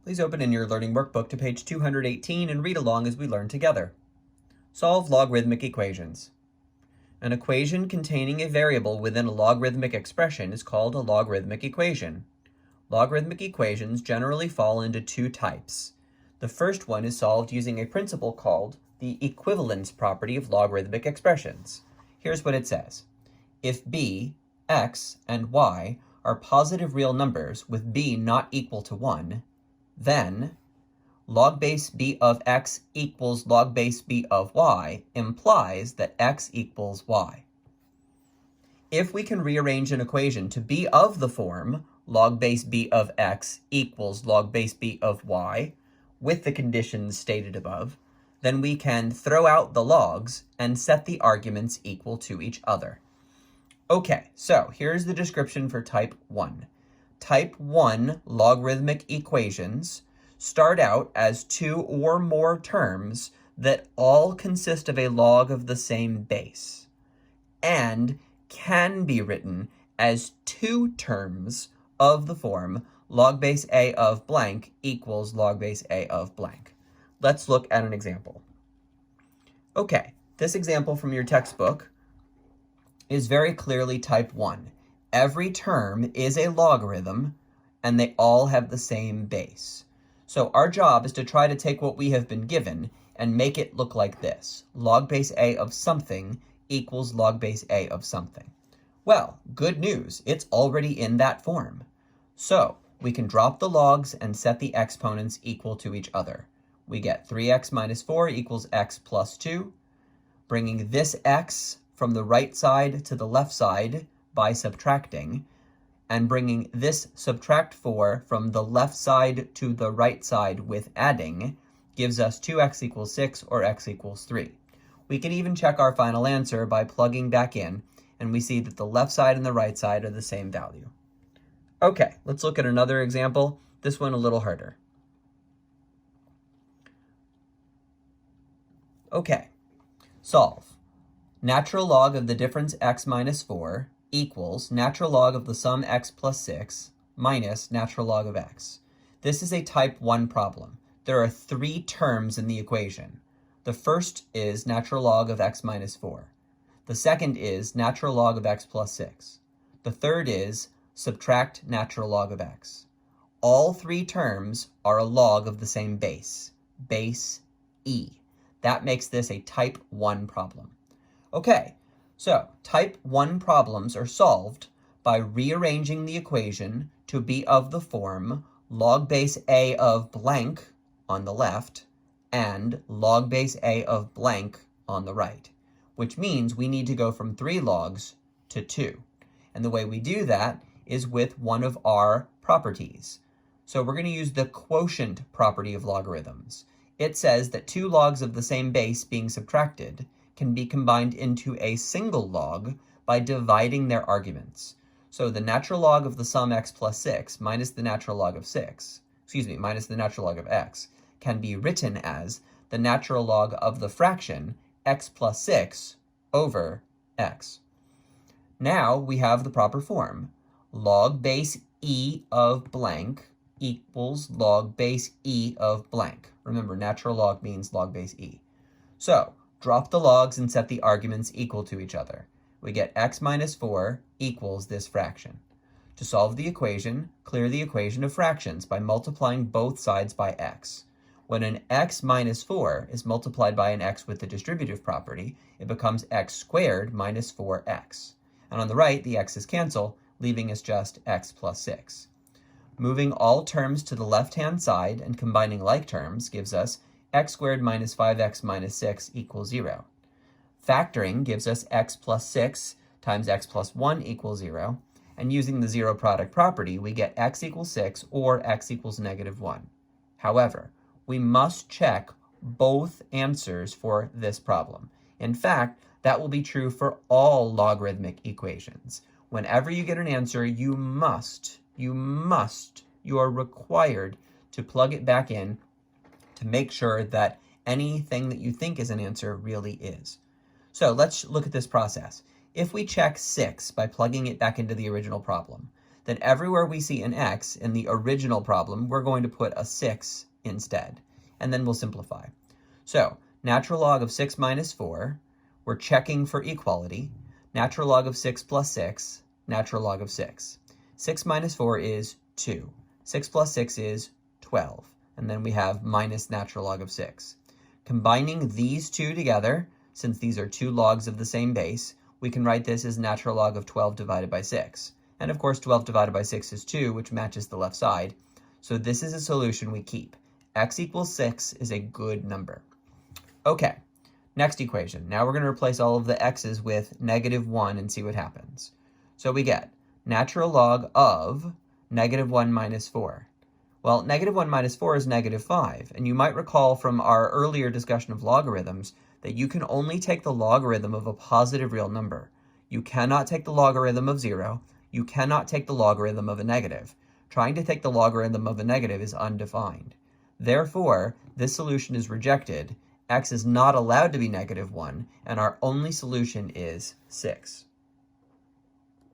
Please open in your learning workbook to page 218 and read along as we learn together. Solve logarithmic equations. An equation containing a variable within a logarithmic expression is called a logarithmic equation. Logarithmic equations generally fall into two types. The first one is solved using a principle called the equivalence property of logarithmic expressions. Here's what it says. If b, x, and y are positive real numbers with b not equal to 1, then log base b of x equals log base b of y implies that x equals y. If we can rearrange an equation to be of the form log base b of x equals log base b of y with the conditions stated above, then we can throw out the logs and set the arguments equal to each other. Okay, so here's the description for type 1. Type 1 logarithmic equations start out as two or more terms that all consist of a log of the same base and can be written as two terms of the form log base a of blank equals log base a of blank. Let's look at an example. Okay, this example from your textbook is very clearly type 1. Every term is a logarithm, and they all have the same base. So our job is to try to take what we have been given and make it look like this. Log base a of something equals log base a of something. Well, good news, it's already in that form. So we can drop the logs and set the exponents equal to each other. We get 3x minus 4 equals x plus 2, bringing this x from the right side to the left side by subtracting, and bringing this subtract 4 from the left side to the right side with adding gives us 2x equals 6 or x equals 3. We can even check our final answer by plugging back in, and we see that the left side and the right side are the same value. Okay, let's look at another example, this one a little harder. Okay, solve. Natural log of the difference x minus 4 equals natural log of the sum x plus 6 minus natural log of x. This is a type 1 problem. There are three terms in the equation. The first is natural log of x minus 4. The second is natural log of x plus 6. The third is subtract natural log of x. All three terms are a log of the same base, base e. That makes this a type 1 problem. Okay, so type 1 problems are solved by rearranging the equation to be of the form log base a of blank on the left and log base a of blank on the right, which means we need to go from 3 logs to 2. And the way we do that is with one of our properties. So we're going to use the quotient property of logarithms. It says that 2 logs of the same base being subtracted can be combined into a single log by dividing their arguments. So the natural log of the sum x plus 6 minus the natural log of minus the natural log of x can be written as the natural log of the fraction x plus 6 over x. Now we have the proper form. Log base e of blank equals log base e of blank. Remember, natural log means log base e. So drop the logs and set the arguments equal to each other. We get x minus 4 equals this fraction. To solve the equation, clear the equation of fractions by multiplying both sides by x. When an x minus 4 is multiplied by an x with the distributive property, it becomes x squared minus 4x. And on the right, the x's cancel, leaving us just x plus 6. Moving all terms to the left-hand side and combining like terms gives us x squared minus 5x minus 6 equals 0. Factoring gives us x plus 6 times x plus 1 equals 0. And using the zero product property, we get x equals 6 or x equals negative 1. However, we must check both answers for this problem. In fact, that will be true for all logarithmic equations. Whenever you get an answer, you are required to plug it back in to make sure that anything that you think is an answer really is. So let's look at this process. If we check 6 by plugging it back into the original problem, then everywhere we see an x in the original problem, we're going to put a 6 instead, and then we'll simplify. So natural log of 6 minus 4, we're checking for equality. Natural log of 6 plus 6, natural log of 6. 6 minus 4 is 2. 6 plus 6 is 12. And then we have minus natural log of 6. Combining these two together, since these are two logs of the same base, we can write this as natural log of 12 divided by 6. And of course, 12 divided by 6 is 2, which matches the left side. So this is a solution we keep. X equals 6 is a good number. Okay, next equation. Now we're going to replace all of the x's with -1 and see what happens. So we get natural log of -1 minus 4. Well, -1 minus 4 is -5, and you might recall from our earlier discussion of logarithms that you can only take the logarithm of a positive real number. You cannot take the logarithm of 0. You cannot take the logarithm of a negative. Trying to take the logarithm of a negative is undefined. Therefore, this solution is rejected. X is not allowed to be -1, and our only solution is 6.